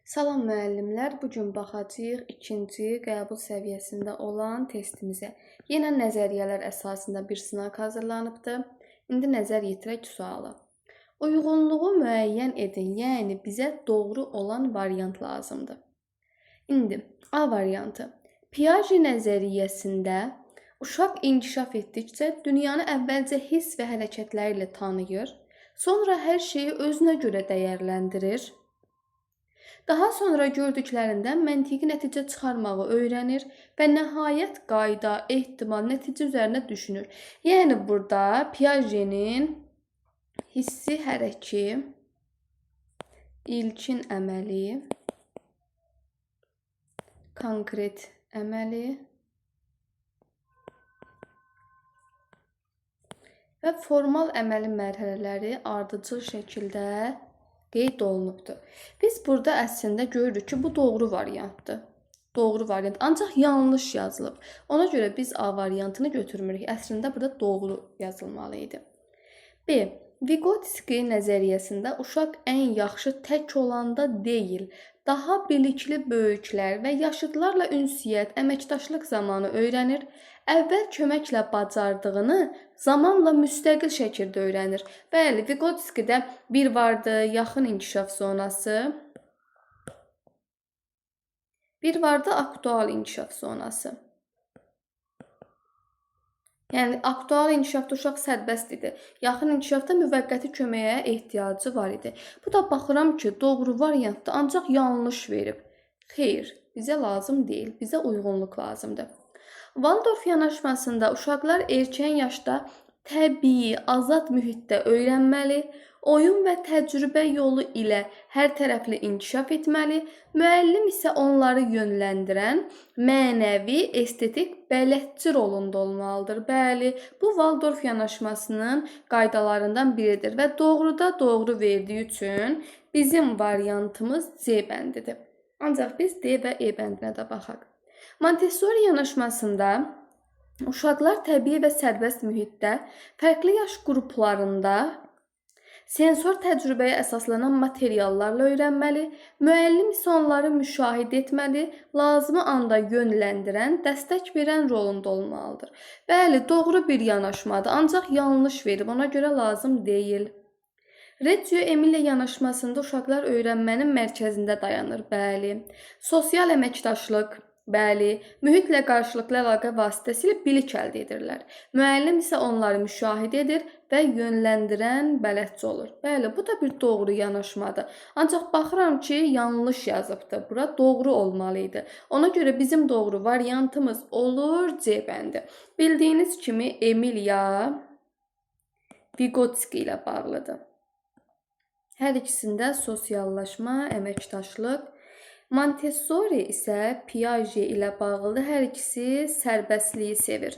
Salam müəllimlər, bu gün baxacağıq ikinci qəbul səviyyəsində olan testimizə. Yenə nəzəriyyələr əsasında bir sınaq hazırlanıbdır. İndi nəzər yetirək suala. Uyğunluğu müəyyən edin, yəni bizə doğru olan variant lazımdır. İndi A variantı. Piaget nəzəriyyəsində uşaq inkişaf etdikcə dünyanı əvvəlcə hiss və hərəkətləri ilə tanıyır, sonra hər şeyi özünə görə dəyərləndirir. Daha sonra gördüklərindən məntiqi nəticə çıxarmağı öyrənir və nəhayət qayda, ehtimal, nəticə üzərində düşünür. Yəni burada Piaget'in hissi hərəki, ilkin əməli, konkret əməli və formal əməli mərhələləri ardıcıl şəkildə qeyd olunubdur. Biz burada əslində görürük ki, bu doğru variantdır. Doğru variant, ancaq yanlış yazılıb. Ona görə biz A variantını götürmürük. Əslində burada doğru yazılmalı idi. B. Vygotsky nəzəriyyəsində uşaq ən yaxşı tək olanda deyil, daha bilikli böyüklər və yaşıdlarla ünsiyyət, əməkdaşlıq zamanı öyrənir, əvvəl köməklə bacardığını zamanla müstəqil şəkildə öyrənir. Bəli, Vygotsky'də bir vardı, yaxın inkişaf zonası, bir vardı, aktual inkişaf zonası. Yəni, aktual inkişafda uşaq sərbəst idi. Yaxın inkişafda müvəqqəti köməyə ehtiyacı var idi. Bu da baxıram ki, doğru variantda ancaq yanlış verib. Xeyr, bizə lazım deyil, bizə uyğunluq lazımdır. Waldorf yanaşmasında uşaqlar erkən yaşda təbii, azad mühitdə öyrənməli, oyun və təcrübə yolu ilə hər tərəfli inkişaf etməli, müəllim isə onları yönləndirən mənəvi, estetik bələdçi rolunda olmalıdır. Bəli, bu Waldorf yanaşmasının qaydalarından biridir və doğruda doğru verdiyi üçün bizim variantımız C bəndidir. Ancaq biz D və E bəndinə də baxaq. Montessori yanaşmasında uşaqlar təbii və sərbəst mühitdə, fərqli yaş qruplarında sensor təcrübəyə əsaslanan materiallarla öyrənməli, müəllim isə onları müşahidə etməli, lazımi anda yönləndirən, dəstək verən rolunda olmalıdır. Bəli, doğru bir yanaşmadır, ancaq yanlış verib, ona görə lazım deyil. Reggio Emilia yanaşmasında uşaqlar öyrənmənin mərkəzində dayanır. Bəli. Sosial əməkdaşlıq, bəli, mühitlə qarşılıqlı əlaqə vasitəsilə bilik əldə edirlər. Müəllim isə onları müşahidə edir və yönləndirən bələdçi olur. Bəli, bu da bir doğru yanaşmadır. Ancaq baxıram ki, yanlış yazıbdır. Bura doğru olmalı idi. Ona görə bizim doğru variantımız olur C bəndi. Bildiyiniz kimi Emilia Vygotsky ilə bağlıdır. Hər ikisində sosiallaşma, əməkdaşlıq. Montessori isə Piaget ilə bağlıdır. Hər ikisi sərbəstliyi sevir.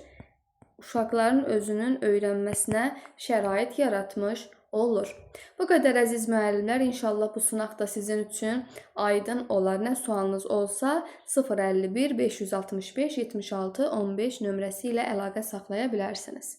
Uşaqların özünün öyrənməsinə şərait yaratmış olur. Bu qədər əziz müəllimlər, inşallah bu sınaq da sizin üçün aydın olar. Nə sualınız olsa 051 565 76 15 nömrəsi ilə əlaqə saxlaya bilərsiniz.